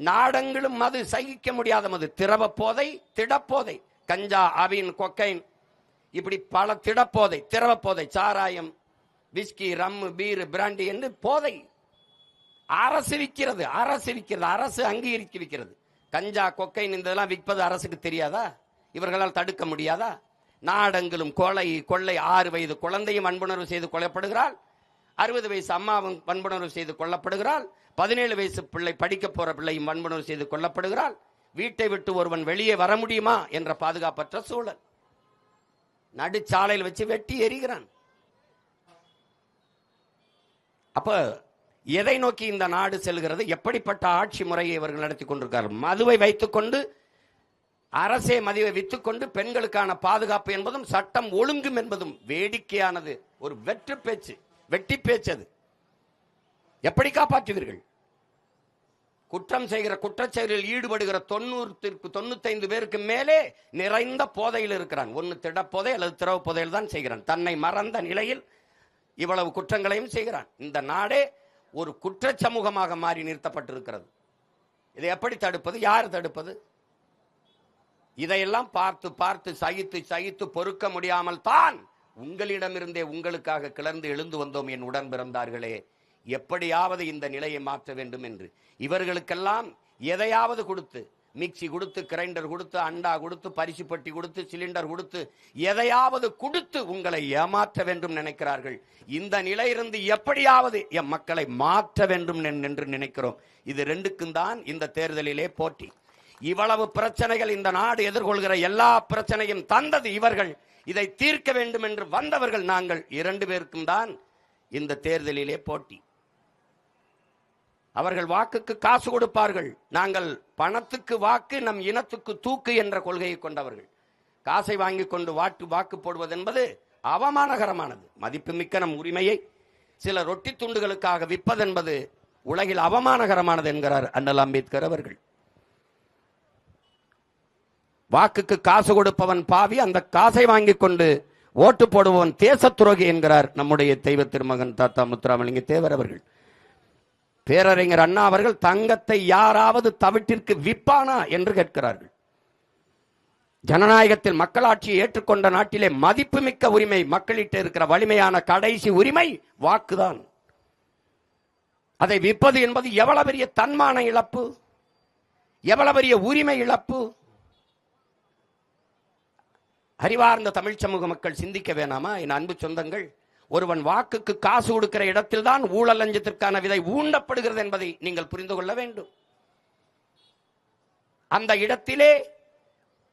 நாடெங்கிலும் மது, சகிக்க முடியாத மது, திரவ போதை, திடப்போதை, கஞ்சா, அபின், கொக்கைன், இப்படி பல திடப்போதை, திரவ போதை, சாராயம், விஸ்கி, ரம், பீர், பிராண்டி என்று போதை அரசு விற்கிறது. அரசு அங்கீகரிக்க விற்கிறது. கஞ்சா, கொக்கைன் இதெல்லாம் விற்பது அரசுக்கு தெரியாதா? இவர்களால் தடுக்க முடியாதா? நாடெங்கிலும் கொலை, கொள்ளை, 6 வயது குழந்தையும் வன்புணர்வு செய்து கொல்லப்படுகிறாள். 60 வயசு அம்மாவும் வன்புணர்வு செய்து கொல்லப்படுகிறாள். 17 வயசு பிள்ளை, படிக்க போற பிள்ளையும் வன்புணர்வு செய்து கொல்லப்படுகிறாள். வீட்டை விட்டு ஒருவன் வெளியே வர முடியுமா என்ற பாதுகாப்பற்ற சூழல். நடுச்சாலையில் வச்சு வெட்டி எறிகிறான். அப்ப எதை நோக்கி இந்த நாடு செல்கிறது? எப்படிப்பட்ட ஆட்சி முறையை இவர்கள் நடத்தி கொண்டிருக்கிறார்கள்? மதுவை வைத்துக்கொண்டு, அரசே மதுவை வித்துக்கொண்டு பெண்களுக்கான பாதுகாப்பு என்பதும் சட்டம் ஒழுங்கும் என்பதும் வேடிக்கையானது. ஒரு வெட்டி பேச்சு. அது எப்படி காப்பாற்றுவீர்கள்? குற்றம் செய்கிற, குற்றச்செயலில் ஈடுபடுகிற 95 பேருக்கு மேலே நிறைந்த போதையில் இருக்கிறான். ஒன்னு திடப்போதை அல்லது திரவ போதையில் தான் செய்கிறான். தன்னை மறந்த நிலையில் இவ்வளவு குற்றங்களையும் செய்கிறான். இந்த நாடே ஒரு குற்ற சமூகமாக மாறி நிறுத்தப்பட்டிருக்கிறது. இதை எப்படி தடுப்பது? யார் தடுப்பது? இதையெல்லாம் பார்த்து சகித்து பொறுக்க முடியாமல் தான் உங்களிடமிருந்தே உங்களுக்காக கிளர்ந்து எழுந்து வந்தோம் என் உடன் பிறந்தார்களே. எப்படியாவது இந்த நிலையை மாற்ற வேண்டும் என்று இவர்களுக்கெல்லாம் எதையாவது கொடுத்து, மிக்சி கொடுத்து, கிரைண்டர் கொடுத்து, அண்டா கொடுத்து, பரிசு பெட்டி கொடுத்து, சிலிண்டர் கொடுத்து, எதையாவது கொடுத்து உங்களை ஏமாற்ற வேண்டும் நினைக்கிறார்கள். இந்த நிலையிலிருந்து எப்படியாவது என் மக்களை மாற்ற வேண்டும் என்று நினைக்கிறோம். இது ரெண்டுக்கும் தான் இந்த தேர்தலிலே போட்டி. இவ்வளவு பிரச்சனைகள் இந்த நாடு எதிர்கொள்கிற எல்லா பிரச்சனையும் தந்தது இவர்கள். இதை தீர்க்க வேண்டும் என்று வந்தவர்கள் நாங்கள். 2 பேருக்கும் தான் இந்த தேர்தலிலே போட்டி. அவர்கள் வாக்குக்கு காசு கொடுப்பார்கள். நாங்கள் பணத்துக்கு வாக்கு, நம் இனத்துக்கு தூக்கு என்ற கொள்கையை கொண்டவர்கள். காசை வாங்கி கொண்டு வாக்கு போடுவது என்பது அவமானகரமானது. மதிப்புமிக்க நம் உரிமையை சில ரொட்டி துண்டுகளுக்காக விற்பதென்பது உலகில் அவமானகரமானது என்கிறார் அண்ணல் அம்பேத்கர் அவர்கள். வாக்குக்கு காசு கொடுப்பவன் பாவி, அந்த காசை வாங்கி கொண்டு ஓட்டு போடுபவன் தேச துரோகி என்கிறார் நம்முடைய தெய்வ திருமகன் தாத்தா முத்துராமலிங்க தேவர் அவர்கள். பேரறிஞர் அண்ணா அவர்கள் தங்கத்தை யாராவது தவிட்டிற்கு விற்பானா என்று கேட்கிறார்கள். ஜனநாயகத்தில் மக்களாட்சியை ஏற்றுக்கொண்ட நாட்டிலே மதிப்புமிக்க உரிமை, மக்களிட்ட இருக்கிற வலிமையான கடைசி உரிமை வாக்குதான். அதை விற்பது என்பது எவ்வளவு பெரிய தன்மான இழப்பு, எவ்வளவு பெரிய உரிமை இழப்பு. அறிவார்ந்த தமிழ் சமூக மக்கள் சிந்திக்க வேணாமா? என் அன்பு சொந்தங்கள், ஒருவன் வாக்குக்கு காசு கொடுக்கிற இடத்தில் தான் ஊழல் லஞ்சத்திற்கான விதை ஊண்டப்படுகிறது என்பதை நீங்கள் புரிந்து கொள்ள வேண்டும். அந்த இடத்திலே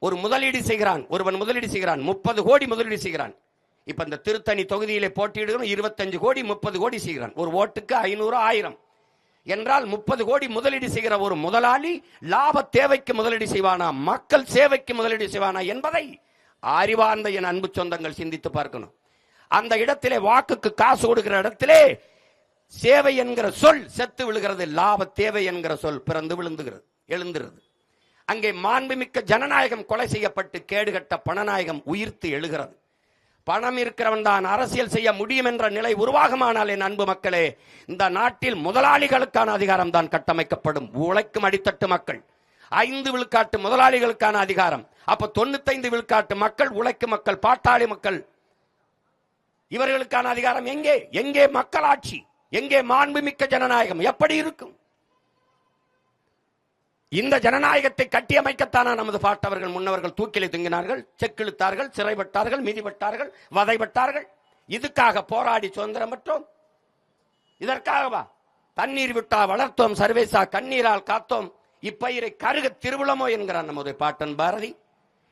ஒரு முதலீடு செய்கிறான், ஒருவன் முதலீடு செய்கிறான், 30 கோடி முதலீடு செய்கிறான். இப்ப இந்த திருத்தணி தொகுதியிலே போட்டியிடுகிறோம், 25 கோடி 30 கோடி செய்கிறான். ஒரு ஓட்டுக்கு 500 1000 என்றால் 30 கோடி முதலீடு செய்கிற ஒரு முதலாளி லாப தேவைக்கு முதலீடு செய்வானா, மக்கள் சேவைக்கு முதலீடு செய்வானா என்பதை அறிவார்ந்த என் அன்பு சொந்தங்கள் சிந்தித்து பார்க்கணும். அந்த இடத்திலே வாக்குக்கு காசு கொடுக்கிற இடத்திலே சேவை என்கிற சொல் செத்து விழுகிறது, லாப தேவை என்கிற சொல் பிறந்து விழுந்துகிறது, எழுந்துகிறது. அங்கே மாண்புமிக்க ஜனநாயகம் கொலை செய்யப்பட்டு கேடுகட்ட பணநாயகம் உயிர்த்து எழுகிறது. பணம் இருக்கிறவன் தான் அரசியல் செய்ய முடியும் என்ற நிலை உருவாகுமானால் என் அன்பு மக்களே, இந்த நாட்டில் முதலாளிகளுக்கான அதிகாரம் தான் கட்டமைக்கப்படும். உழைக்கும் அடித்தட்டு மக்கள், 5 விழுக்காட்டு முதலாளிகளுக்கான அதிகாரம். அப்ப 95 விழுக்காட்டு மக்கள், உழைக்கும் மக்கள், பாட்டாளி மக்கள், இவர்களுக்கான அதிகாரம் எங்கே? எங்கே மக்களாட்சி? எங்கே மாண்புமிக்க ஜனநாயகம்? எப்படி இருக்கும்? இந்த ஜனநாயகத்தை கட்டியமைக்கத்தானா நமது பாட்டவர்கள் முன்னவர்கள் தூக்கிலே தொங்கினார்கள், செக்கிழுத்தார்கள், சிறைப்பட்டார்கள், மிதிப்பட்டார்கள், வதைப்பட்டார்கள். இதுக்காக போராடி சுதந்திரம் பெற்றோம். இதற்காகவா? தண்ணீர் விட்டா வளர்த்தோம் சர்வேசா, கண்ணீரால் காத்தோம் இப்பயிரை கருக திருவிழமோ என்கிறார் நமது பாட்டன் பாரதி.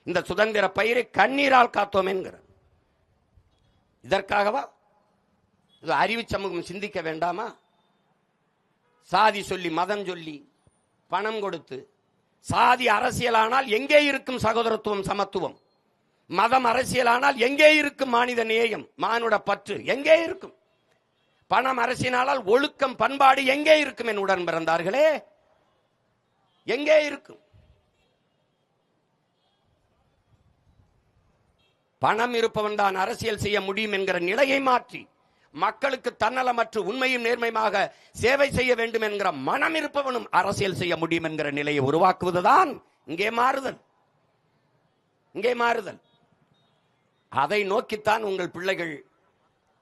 இந்த சுதந்திர பயிரை கண்ணீரால் காத்தோம் என்கிறார். இதற்காகவா? அறிவு சமூகம் சிந்திக்க வேண்டாமா? சாதி சொல்லி, மதம் சொல்லி, பணம் கொடுத்து, சாதி அரசியலானால் எங்கே இருக்கும் சகோதரத்துவம், சமத்துவம்? மதம் அரசியலானால் எங்கே இருக்கும் மானித நேயம், மானுட பற்று எங்கே இருக்கும்? பணம் அரசியலானால் ஒழுக்கம், பண்பாடு எங்கே இருக்கும்? என் உடன் பிறந்தார்களே, எங்கே இருக்கும்? பணம் இருப்பவன் தான் அரசியல் செய்ய முடியும் என்கிற நிலையை மாற்றி மக்களுக்கு தன்னலமற்று உண்மையும் நேர்மையாக சேவை செய்ய வேண்டும் என்கிற மனம் இருப்பவனும் அரசியல் செய்ய முடியும் என்கிற நிலையை உருவாக்குவதுதான் இங்கே மாறுதல். இங்கே மாறுதல். அதை நோக்கித்தான் உங்கள் பிள்ளைகள்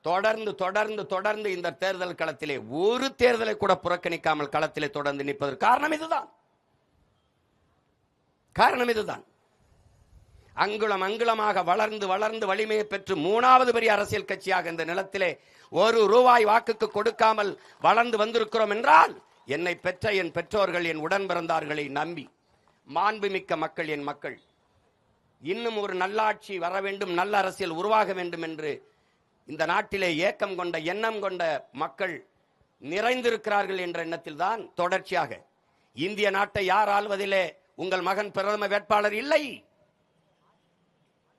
தொடர்ந்து தொடர்ந்து தொடர்ந்து இந்த தேர்தல் களத்திலே ஒரு தேர்தலை கூட புறக்கணிக்காமல் களத்திலே தொடர்ந்து நிற்பதற்கு காரணம் இதுதான். காரணம் இதுதான். அங்குலம் அங்குலமாக வளர்ந்து வளர்ந்து வலிமையை பெற்று 3வது பெரிய அரசியல் கட்சியாக இந்த நிலத்திலே ₹1 வாக்குக்கு கொடுக்காமல் வளர்ந்து வந்திருக்கிறோம் என்றால் என்னை பெற்ற என் பெற்றோர்கள், என் உடன் பிறந்தார்களை நம்பி மாண்புமிக்க மக்கள், என் மக்கள் இன்னும் ஒரு நல்லாட்சி வர வேண்டும், நல்ல அரசியல் உருவாக வேண்டும் என்று இந்த நாட்டிலே ஏக்கம் கொண்ட எண்ணம் கொண்ட மக்கள் நிறைந்திருக்கிறார்கள் என்ற எண்ணத்தில் தான் தொடர்ச்சியாக இந்திய நாட்டை யார் ஆள்வதிலே உங்கள் மகன் பிரதம வேட்பாளர் இல்லை.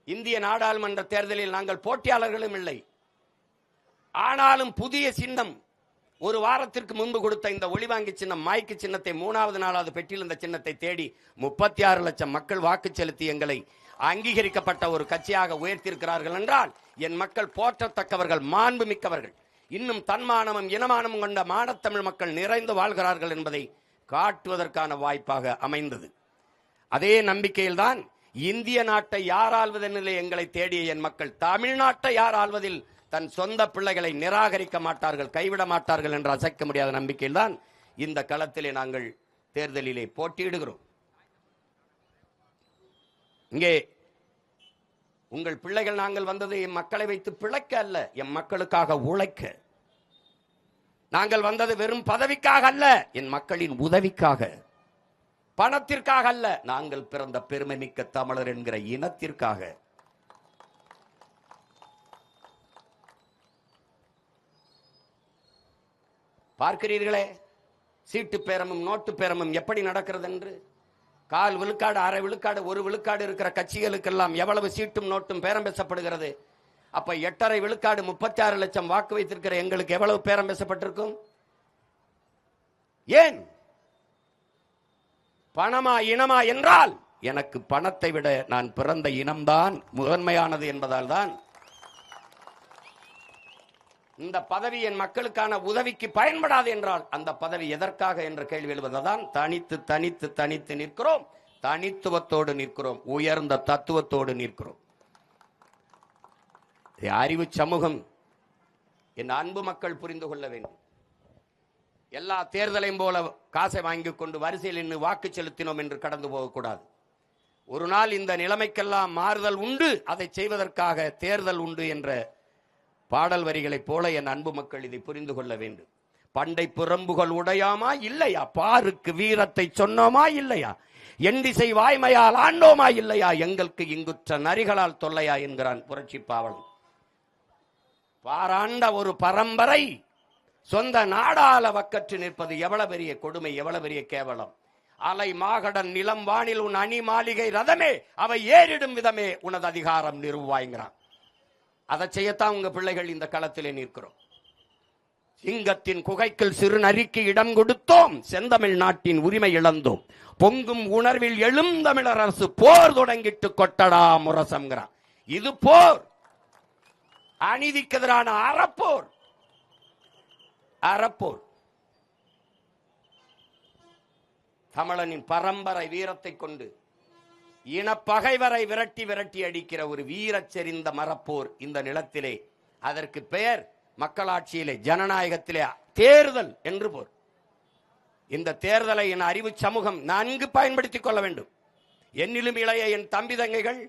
இந்திய நாடாளுமன்ற தேர்தலில் நாங்கள் போட்டியாளர்களும் இல்லை. ஆனாலும் புதிய சின்னம் ஒரு வாரத்திற்கு முன்பு கொடுத்த இந்த ஒளிவாங்கி சின்னம், மைக்கு சின்னத்தை 3வது 4வது பெட்டியில் இந்த சின்னத்தை தேடி 36 லட்சம் மக்கள் வாக்கு செலுத்தி எங்களை அங்கீகரிக்கப்பட்ட ஒரு கட்சியாக உயர்த்தியிருக்கிறார்கள் என்றால் என் மக்கள் போற்றத்தக்கவர்கள், மாண்பு மிக்கவர்கள், இன்னும் தன்மானமும் இனமானமும் கொண்ட மானத்தமிழ் மக்கள் நிறைந்து வாழ்கிறார்கள் என்பதை காட்டுவதற்கான வாய்ப்பாக அமைந்தது. அதே நம்பிக்கையில்தான் இந்திய நாட்டை யார் ஆள்வதெனிலே எங்களை தேடிய என் மக்கள் தமிழ்நாட்டை யார் ஆள்வதில் தன் சொந்த பிள்ளைகளை நிராகரிக்க மாட்டார்கள், கைவிட மாட்டார்கள் என்ற அசைக்க முடியாத நம்பிக்கையில் தான் இந்த களத்திலே நாங்கள் தேர்தலிலே போட்டியிடுகிறோம். இங்கே உங்கள் பிள்ளைகள் நாங்கள் வந்தது என் மக்களை வைத்து பிழைக்க அல்ல, என் மக்களுக்காக உழைக்க. நாங்கள் வந்தது வெறும் பதவிக்காக அல்ல, என் மக்களின் உதவிக்காக, பணத்திற்காக அல்ல, நாங்கள் பிறந்த பெருமை மிக்க தமிழர் என்கிற இனத்திற்காக. பார்க்கிறீர்களே சீட்டு பேரமும் நோட்டு பேரமும் எப்படி நடக்கிறது என்று. 1/4 விழுக்காடு, 1/2 விழுக்காடு, 1 விழுக்காடு இருக்கிற கட்சிகளுக்கெல்லாம் எவ்வளவு சீட்டும் நோட்டும் பேரம் பேசப்படுகிறது. அப்ப 8.5 விழுக்காடு 36 லட்சம் வாக்கு வைத்திருக்கிற எங்களுக்கு எவ்வளவு பேரம் பேசப்பட்டிருக்கும்? ஏன்? பணமா இனமா என்றால் எனக்கு பணத்தை விட நான் பிறந்த இனம்தான் முதன்மையானது என்பதால் தான் இந்த பதவி என் மக்களுக்கான உதவிக்கு பயன்படாது என்றால் அந்த பதவி எதற்காக என்ற கேள்வி எழுவதுதான். தனித்து தனித்து தனித்து நிற்கிறோம், தனித்துவத்தோடு நிற்கிறோம், உயர்ந்த தத்துவத்தோடு நிற்கிறோம். அறிவு சமூகம், என் அன்பு மக்கள் புரிந்து கொள்ள வேண்டும். எல்லா தேர்தலையும் போல காசை வாங்கிக் கொண்டு வரிசையில் நின்று வாக்கு செலுத்தினோம் என்று கடந்து போகக்கூடாது. ஒரு நாள் இந்த நிலைமைக்கெல்லாம் மாறுதல் உண்டு, அதை செய்வதற்காக தேர்தல் உண்டு என்ற பாடல் வரிகளைப் போல என் அன்பு மக்கள் இதை புரிந்து கொள்ள வேண்டும். பண்டை புறம்புகள் உடையாமா இல்லையா, பாருக்கு வீரத்தை சொன்னோமா இல்லையா, எண்டிசை வாய்மையால் ஆண்டோமா இல்லையா, எங்களுக்கு இங்குற்ற நரிகளால் தொல்லையா என்கிறான் புரட்சி பாவலன். பாராண்ட ஒரு பரம்பரை சொந்த நாடால வக்கற்று நிற்பது எவ்வளவு பெரிய கொடுமை, எவ்வளவு பெரிய கேவலம். அலை மாகடன் நிலம் வானில் உன் அணி மாளிகை ரதமே அவை ஏறிடும் விதமே உனது அதிகாரம் நிறுவாய்கிறான். அதை செய்யத்தான் உங்க பிள்ளைகள் இந்த களத்திலே நிற்கிறோம். சிங்கத்தின் குகைக்குள் சிறு நரிக்கு இடம் கொடுத்தோம், செந்தமிழ் நாட்டின் உரிமை இழந்தோம், பொங்கும் உணர்வில் எழும் தமிழர் அரசு போர் தொடங்கிட்டு கொட்டடா முரசம்ங்கிறான். இது போர், அநீதிக்கு எதிரான அறப்போர். அறப்போர் தமிழனின் பரம்பரை வீரத்தை கொண்டு இனப்பகைவரை விரட்டி விரட்டி அடிக்கிற ஒரு வீரச்செறிந்த மரப்போர் இந்த நிலத்திலே. அதற்கு பெயர் மக்களாட்சியிலே, ஜனநாயகத்திலே தேர்தல் என்று போர். இந்த தேர்தலை என் அறிவு சமூகம் நன்கு பயன்படுத்திக் கொள்ள வேண்டும். என்னிலும் இளைய என் தம்பி தங்கைகள்,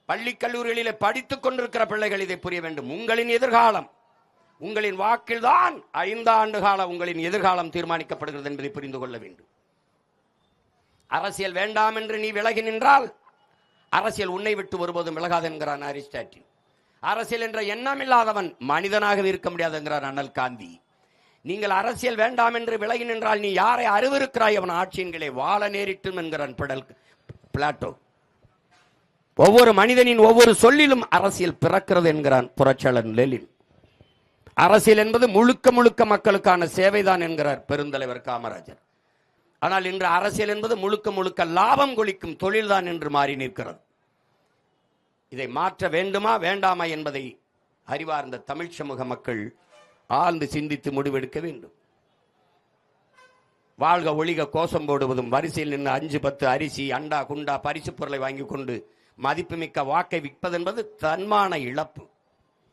பள்ளி கல்லூரிகளிலே படித்துக் கொண்டிருக்கிற பிள்ளைகள் இதை புரிய வேண்டும். உங்களின் எதிர்காலம், உங்களின் வாக்கில்தான் 5 ஆண்டு கால உங்களின் எதிர்காலம் தீர்மானிக்கப்படுகிறது என்பதை புரிந்து கொள்ள வேண்டும். அரசியல் வேண்டாம் என்று நீ விலகி நின்றால் அரசியல் உன்னை விட்டு ஒருபோதும் விலகாது என்கிறான் அரிஸ்டாட்டில். அரசியல் என்ற எண்ணம் இல்லாதவன் மனிதனாக இருக்க முடியாது என்கிறார் அண்ணல் காந்தி. நீங்கள் அரசியல் வேண்டாம் என்று விலகி நின்றால் நீ யாரை அறிவிருக்கிறாய், அவன் ஆட்சியின்களே வாழ நேரிட்டும் என்கிறான் பிளாட்டோ. ஒவ்வொரு மனிதனின் ஒவ்வொரு சொல்லிலும் அரசியல் பிறக்கிறது என்கிறான் புரட்சியாளர் லெனின். அரசியல் என்பது முழுக்க முழுக்க மக்களுக்கான சேவைதான் என்கிறார் பெருந்தலைவர் காமராஜர். ஆனால் இன்று அரசியல் என்பது முழுக்க முழுக்க லாபம் கொளிக்கும் தொழில்தான் என்று மாறி நிற்கிறது. இதை மாற்ற வேண்டுமா வேண்டாமா என்பதை அறிவார்ந்த தமிழ் சமூக மக்கள் ஆழ்ந்து சிந்தித்து முடிவெடுக்க வேண்டும். வாழ்க ஒழிக கோஷம் போடுவதும், வரிசையில் நின்று 5-10 அரிசி அண்டா குண்டா பரிசு பொருளை வாங்கி கொண்டு மதிப்புமிக்க வாக்கை விற்பது என்பது தன்மான இழப்பு.